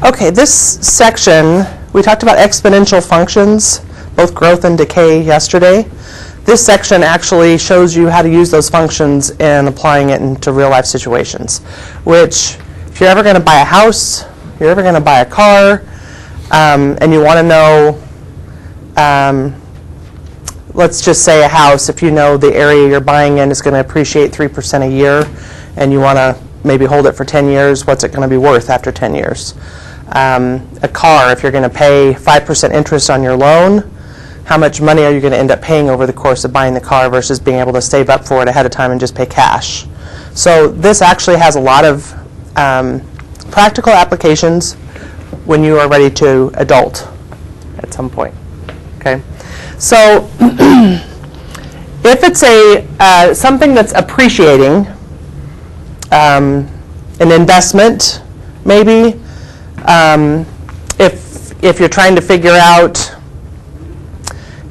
Okay, this section, we talked about exponential functions, both growth and decay yesterday. This section actually shows you how to use those functions and applying it into real life situations, which if you're ever going to buy a house, if you're ever going to buy a car, and you want to know, let's just say a house, if you know the area you're buying in is going to appreciate 3% a year, and you want to maybe hold it for 10 years, what's it going to be worth after 10 years? A car, if you're going to pay 5% interest on your loan, how much money are you going to end up paying over the course of buying the car versus being able to save up for it ahead of time and just pay cash? So this actually has a lot of practical applications when you are ready to adult at some point. Okay, so if it's something that's appreciating, an investment maybe, if you're trying to figure out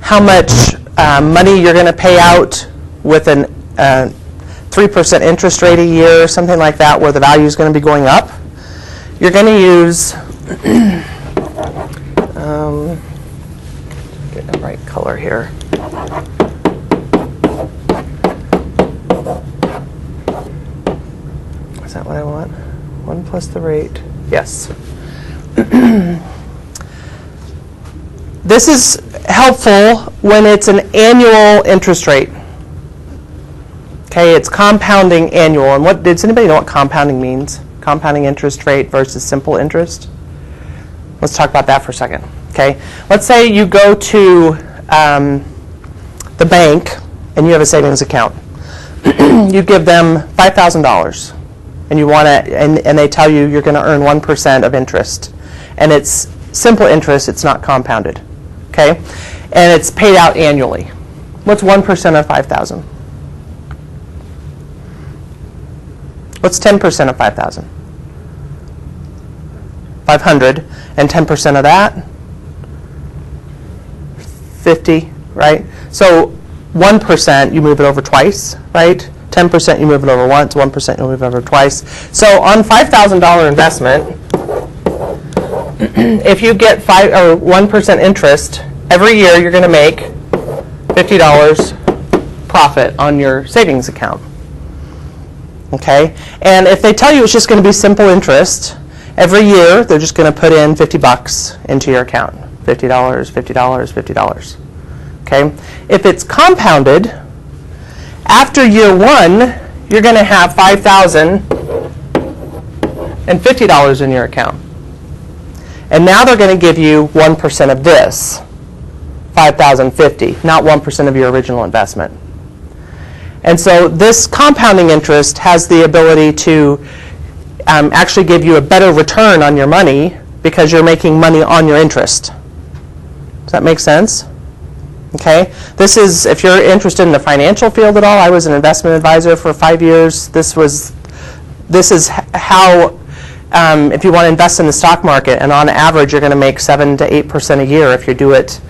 how much money you're going to pay out with a 3% interest rate a year, something like that, where the value is going to be going up, you're going to use, get the right color here. Is that what I want? 1 plus the rate. Yes. This is helpful when it's an annual interest rate. Okay, it's compounding annual. And does anybody know what compounding means? Compounding interest rate versus simple interest? Let's talk about that for a second. Okay, let's say you go to the bank and you have a savings account. You give them $5,000, and you want to, and they tell you you're going to earn 1% of interest, and it's simple interest. It's not compounded. Okay, and it's paid out annually. What's 1% of 5,000? What's 10% of 5,000? 500, and 10% of that? 50, right? So 1%, you move it over twice, right? 10%, you move it over once. 1%, you move it over twice. So on $5,000 investment, if you get 1% interest, every year you're going to make $50 profit on your savings account. Okay? And if they tell you it's just going to be simple interest, every year they're just going to put in $50 into your account. $50, $50, $50. Okay? If it's compounded, after year one, you're going to have $5,050 in your account. And now they're going to give you 1% of this, $5,050, not 1% of your original investment. And so this compounding interest has the ability to actually give you a better return on your money because you're making money on your interest. Does that make sense? Okay. This is, if you're interested in the financial field at all, I was an investment advisor for 5 years. This is how, if you want to invest in the stock market, and on average you're going to make 7 to 8% a year if you do it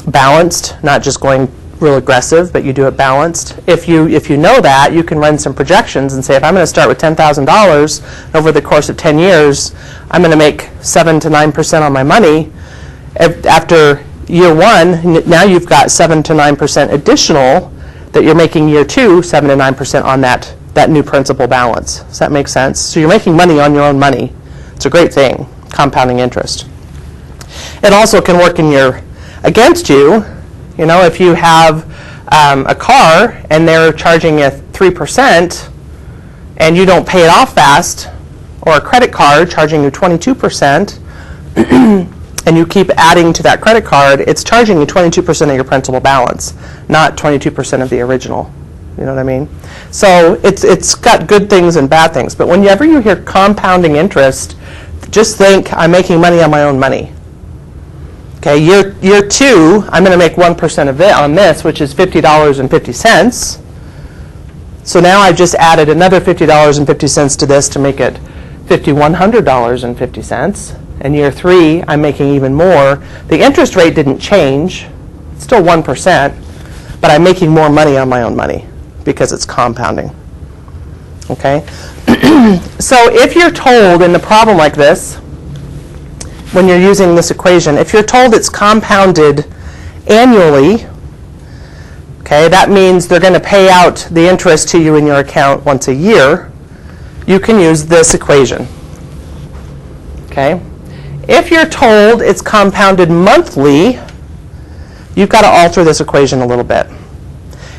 balanced, not just going real aggressive, but you do it balanced. If you know that, you can run some projections and say, if I'm going to start with $10,000 over the course of 10 years, I'm going to make 7 to 9% on my money. After year one, now you've got 7 to 9% additional that you're making year two, 7 to 9% on that new principal balance. Does that make sense? So you're making money on your own money. It's a great thing, compounding interest. It also can work against you. You know, if you have a car and they're charging you 3% and you don't pay it off fast, or a credit card charging you 22%, and you keep adding to that credit card, it's charging you 22% of your principal balance, not 22% of the original. You know what I mean? So it's got good things and bad things. But whenever you hear compounding interest, just think, I'm making money on my own money. Okay, year two, I'm going to make 1% of it on this, which is $50.50. So now I've just added another $50.50 to this to make it $5,100.50. And year three, I'm making even more. The interest rate didn't change. It's still 1%, but I'm making more money on my own money because it's compounding. Okay? So if you're told in a problem like this, when you're using this equation, if you're told it's compounded annually, okay, that means they're going to pay out the interest to you in your account once a year, you can use this equation. Okay? If you're told it's compounded monthly, you've got to alter this equation a little bit.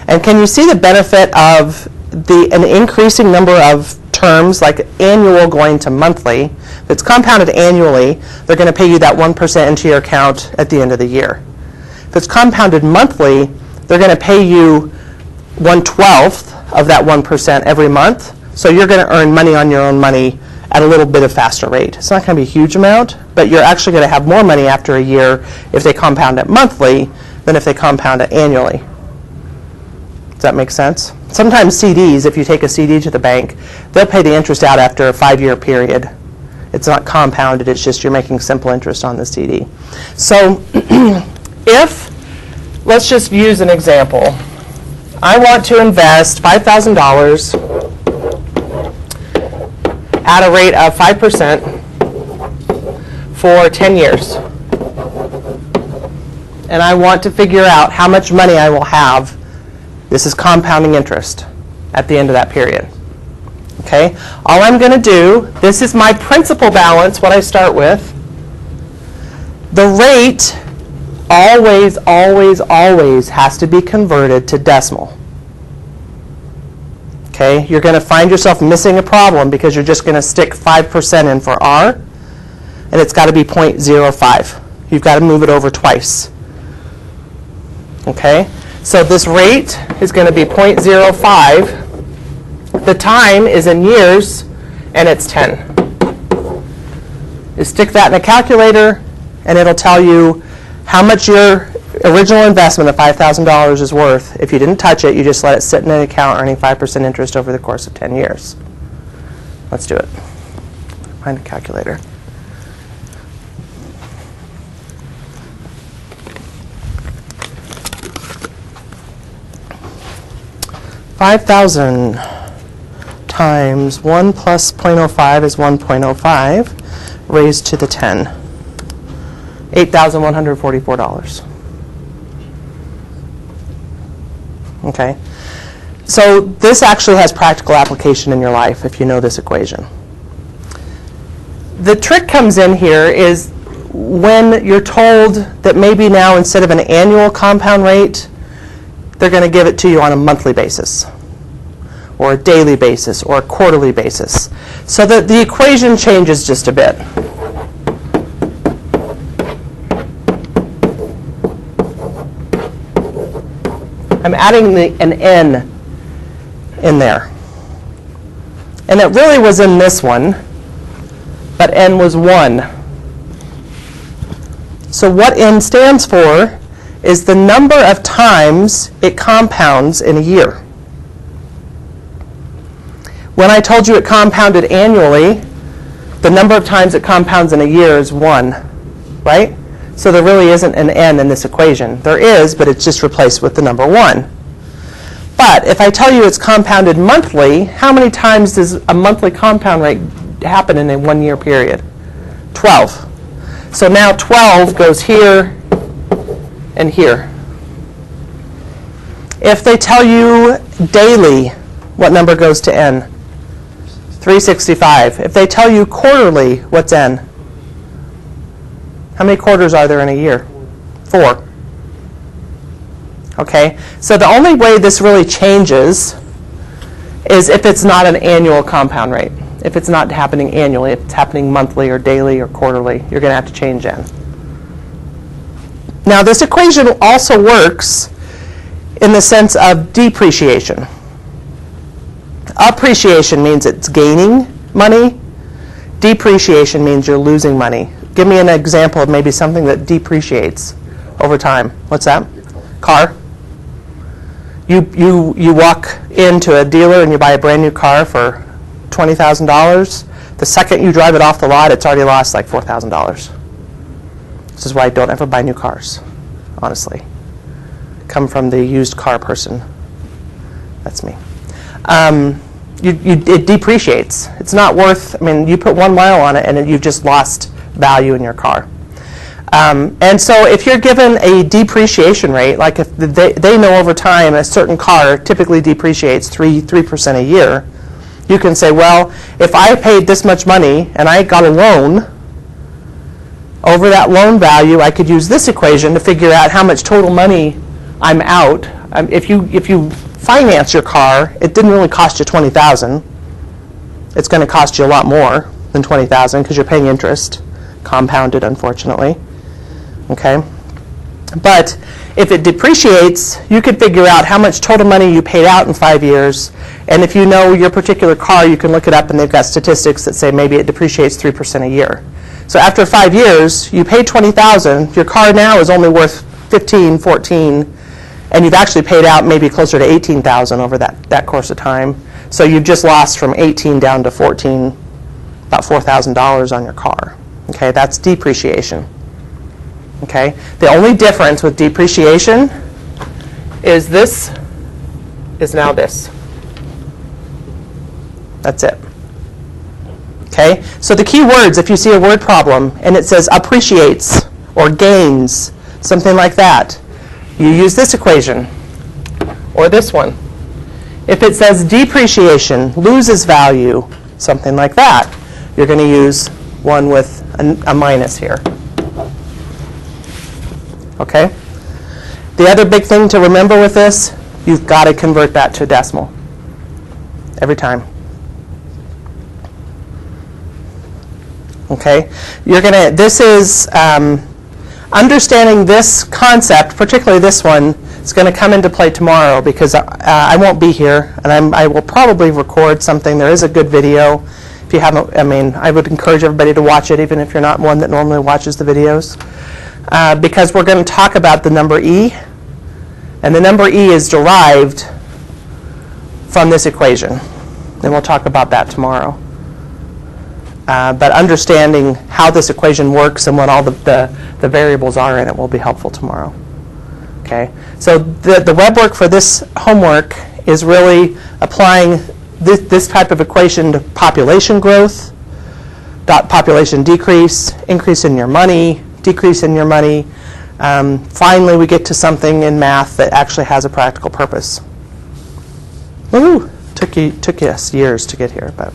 And can you see the benefit of an increasing number of terms, like annual going to monthly? If it's compounded annually, they're going to pay you that 1% into your account at the end of the year. If it's compounded monthly, they're going to pay you 1/12 of that 1% every month. So you're going to earn money on your own money at a little bit of faster rate. It's not going to be a huge amount, but you're actually going to have more money after a year if they compound it monthly than if they compound it annually. Does that make sense? Sometimes CDs, if you take a CD to the bank, they'll pay the interest out after a 5-year period. It's not compounded, it's just you're making simple interest on the CD. So if, let's just use an example. I want to invest $5,000 at a rate of 5% for 10 years. And I want to figure out how much money I will have. This is compounding interest at the end of that period. Okay? All I'm going to do, this is my principal balance, what I start with. The rate always, always, always has to be converted to decimal. Okay? You're going to find yourself missing a problem because you're just going to stick 5% in for R, and it's got to be 0.05. You've got to move it over twice. Okay? So this rate is going to be 0.05. The time is in years, and it's 10. You stick that in a calculator, and it'll tell you how much your original investment of $5,000 is worth. If you didn't touch it, you just let it sit in an account earning 5% interest over the course of 10 years. Let's do it. Find a calculator. $5,000 times 1 plus 0.05 is 1.05 raised to the 10. $8,144. Okay? So this actually has practical application in your life if you know this equation. The trick comes in here is when you're told that maybe now instead of an annual compound rate, they're going to give it to you on a monthly basis, or a daily basis, or a quarterly basis. So that the equation changes just a bit. I'm adding an n in there. And it really was in this one, but n was 1. So what n stands for is the number of times it compounds in a year. When I told you it compounded annually, the number of times it compounds in a year is 1, right? So there really isn't an n in this equation. There is, but it's just replaced with the number 1. But if I tell you it's compounded monthly, how many times does a monthly compound rate happen in a 1-year period? 12. So now 12 goes here and here. If they tell you daily, what number goes to n? 365. If they tell you quarterly, what's n? How many quarters are there in a year? 4. Okay, so the only way this really changes is if it's not an annual compound rate. If it's not happening annually, if it's happening monthly or daily or quarterly, you're going to have to change n. Now, this equation also works in the sense of depreciation. Appreciation means it's gaining money. Depreciation means you're losing money. Give me an example of maybe something that depreciates over time. What's that? Car. You walk into a dealer and you buy a brand new car for $20,000. The second you drive it off the lot, it's already lost like $4,000. This is why I don't ever buy new cars, honestly. Come from the used car person. That's me. it depreciates. It's not worth, I mean, you put 1 mile on it and you've just lost value in your car. And so if you're given a depreciation rate, like if they know over time a certain car typically depreciates 3% a year, you can say, well, if I paid this much money and I got a loan, over that loan value, I could use this equation to figure out how much total money I'm out. If you finance your car, it didn't really cost you $20,000. It's going to cost you a lot more than $20,000 because you're paying interest, compounded, unfortunately. Okay, but if it depreciates, you could figure out how much total money you paid out in 5 years. And if you know your particular car, you can look it up, and they've got statistics that say maybe it depreciates 3% a year. So after 5 years, you paid $20,000. Your car now is only worth $15,000, $14,000, and you've actually paid out maybe closer to $18,000 over that course of time. So you've just lost from $18,000 down to $14,000, about $4,000 on your car. Okay, that's depreciation. Okay, the only difference with depreciation is this is now this. That's it. Okay, so the key words, if you see a word problem and it says appreciates or gains, something like that, you use this equation or this one. If it says depreciation, loses value, something like that, you're going to use one with a minus here. Okay? The other big thing to remember with this, you've got to convert that to decimal every time. Okay? This is understanding this concept, particularly this one, is going to come into play tomorrow because I won't be here, and I will probably record something. There is a good video. If you haven't, I mean, I would encourage everybody to watch it, even if you're not one that normally watches the videos. Because we're going to talk about the number e, and the number e is derived from this equation. And we'll talk about that tomorrow. But understanding how this equation works and what all the variables are in it will be helpful tomorrow. Okay? So the web work for this homework is really applying this type of equation to population growth, population decrease, increase in your money, decrease in your money. Finally, we get to something in math that actually has a practical purpose. Woo! Took us years to get here, but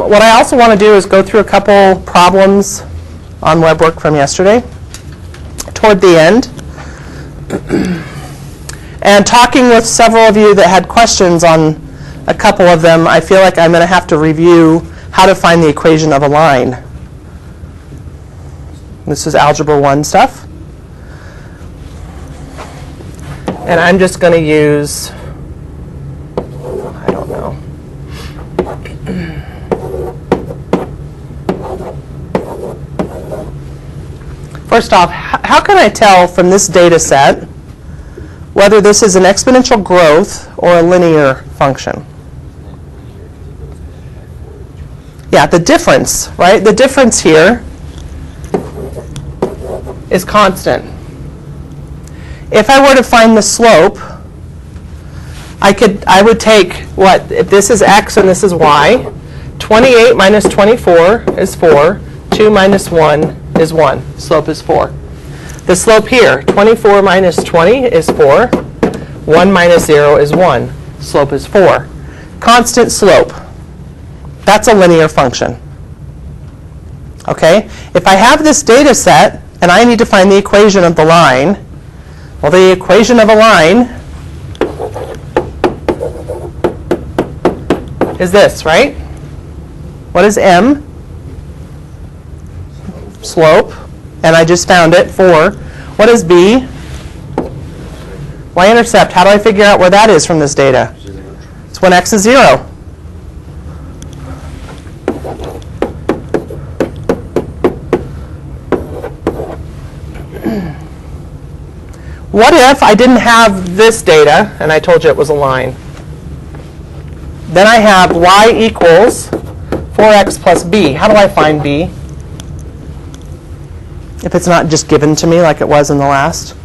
what I also want to do is go through a couple problems on web work from yesterday toward the end. And talking with several of you that had questions on a couple of them, I feel like I'm going to have to review how to find the equation of a line. This is Algebra 1 stuff. And I'm just going to use, I don't know. First off, how can I tell from this data set whether this is an exponential growth or a linear function? Yeah, the difference, right? The difference here is constant. If I were to find the slope, I would take what? If this is x and this is y, 28 minus 24 is 4. 2 minus 1 is 1. Slope is 4. The slope here, 24 minus 20 is 4. 1 minus 0 is 1. Slope is 4. Constant slope. That's a linear function. Okay? If I have this data set and I need to find the equation of the line, well, the equation of a line is this, right? What is m? Slope. And I just found it, 4. What is b? Y-intercept. How do I figure out where that is from this data? It's when x is 0. What if I didn't have this data, and I told you it was a line? Then I have y equals 4x plus b. How do I find b? If it's not just given to me like it was in the last.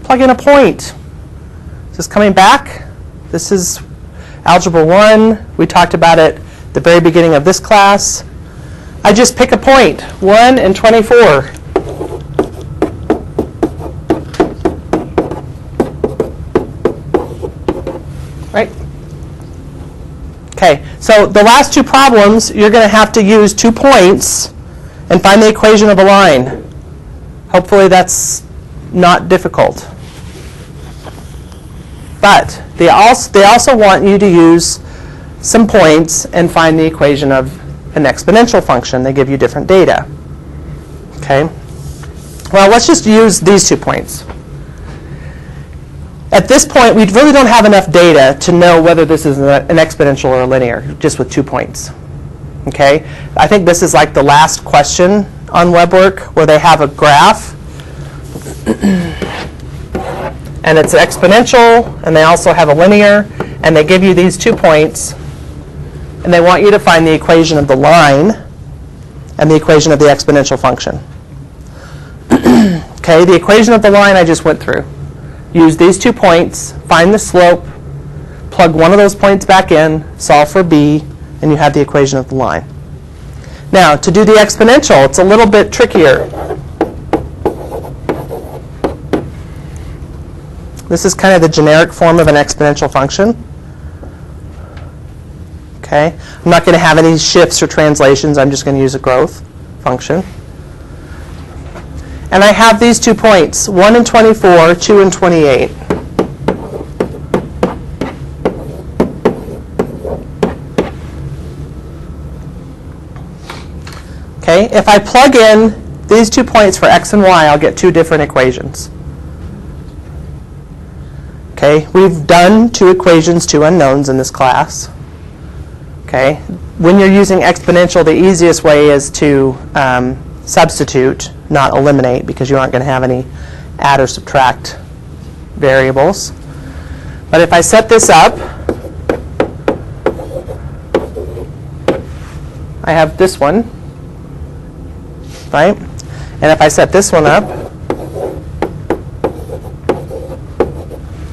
Plug in a point. Is this coming back? This is Algebra 1. We talked about it at the very beginning of this class. I just pick a point, 1 and 24. Right? Okay, so the last two problems, you're going to have to use 2 points and find the equation of a line. Hopefully that's not difficult. But they also want you to use some points and find the equation of an exponential function. They give you different data. Okay? Well, let's just use these 2 points. At this point, we really don't have enough data to know whether this is an exponential or a linear, just with 2 points. Okay? I think this is like the last question on WebWork where they have a graph. And it's exponential, and they also have a linear, and they give you these 2 points, and they want you to find the equation of the line and the equation of the exponential function. Okay, the equation of the line I just went through. Use these 2 points, find the slope, plug one of those points back in, solve for b, and you have the equation of the line. Now, to do the exponential, it's a little bit trickier. This is kind of the generic form of an exponential function. Okay, I'm not going to have any shifts or translations. I'm just going to use a growth function. And I have these 2 points, 1 and 24, 2 and 28. Okay, if I plug in these 2 points for x and y, I'll get 2 different equations. Okay, we've done 2 equations, 2 unknowns in this class. Okay, when you're using exponential, the easiest way is to substitute, not eliminate, because you aren't going to have any add or subtract variables. But if I set this up, I have this one, right? And if I set this one up,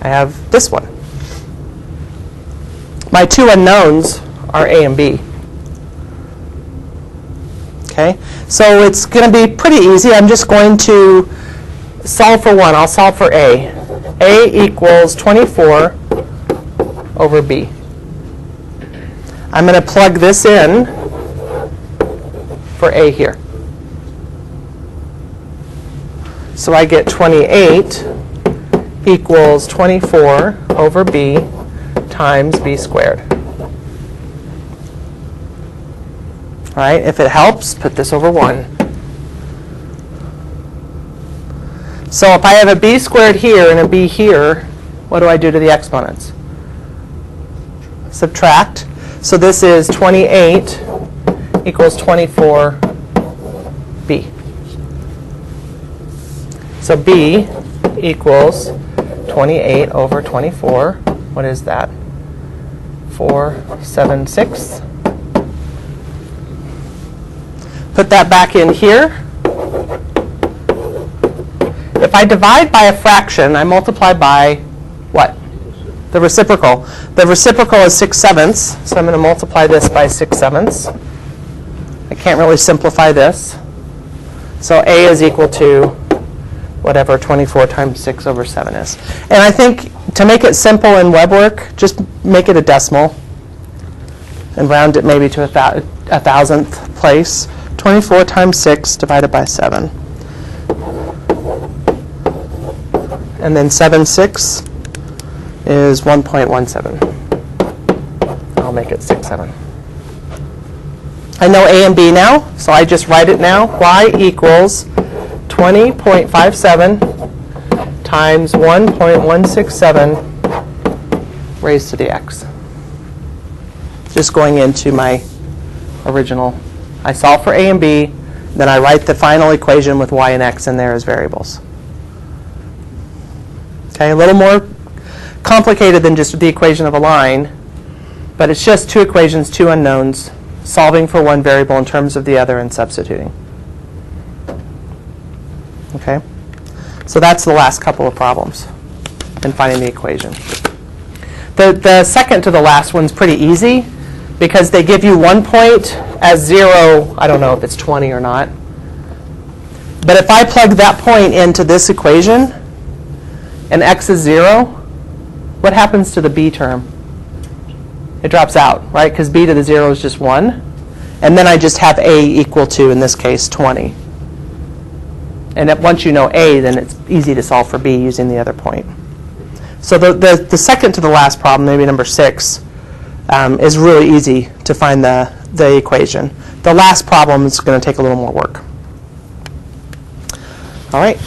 I have this one. My 2 unknowns are a and b. Okay, so it's going to be pretty easy. I'm just going to solve for 1. I'll solve for a. A equals 24 over b. I'm going to plug this in for a here. So I get 28 equals 24 over b times b squared. All right, if it helps, put this over 1. So if I have a b squared here and a b here, what do I do to the exponents? Subtract. So this is 28 equals 24b. So b equals 28 over 24. What is that? 476. Put that back in here. If I divide by a fraction, I multiply by what? The reciprocal. The reciprocal is 6/7, so I'm going to multiply this by 6/7. I can't really simplify this. So a is equal to whatever 24 times 6 over 7 is. And I think to make it simple in WebWork, just make it a decimal and round it maybe to a 1,000th place. 24 times 6 divided by 7. And then 7/6 is 1.17. I'll make it 6/7. I know a and b now, so I just write it now. Y equals 20.57 times 1.167 raised to the x. Just going into my original. I solve for a and b, then I write the final equation with y and x in there as variables. Okay, a little more complicated than just the equation of a line, but it's just 2 equations, 2 unknowns, solving for one variable in terms of the other and substituting. Okay, so that's the last couple of problems in finding the equation. The second to the last one's pretty easy because they give you 1 point as 0. I don't know if it's 20 or not. But if I plug that point into this equation and x is 0, what happens to the b term? It drops out, right? Because b to the 0 is just 1. And then I just have a equal to, in this case, 20. And once you know a, then it's easy to solve for b using the other point. So the second to the last problem, maybe number 6, is really easy to find the equation. The last problem is going to take a little more work. All right.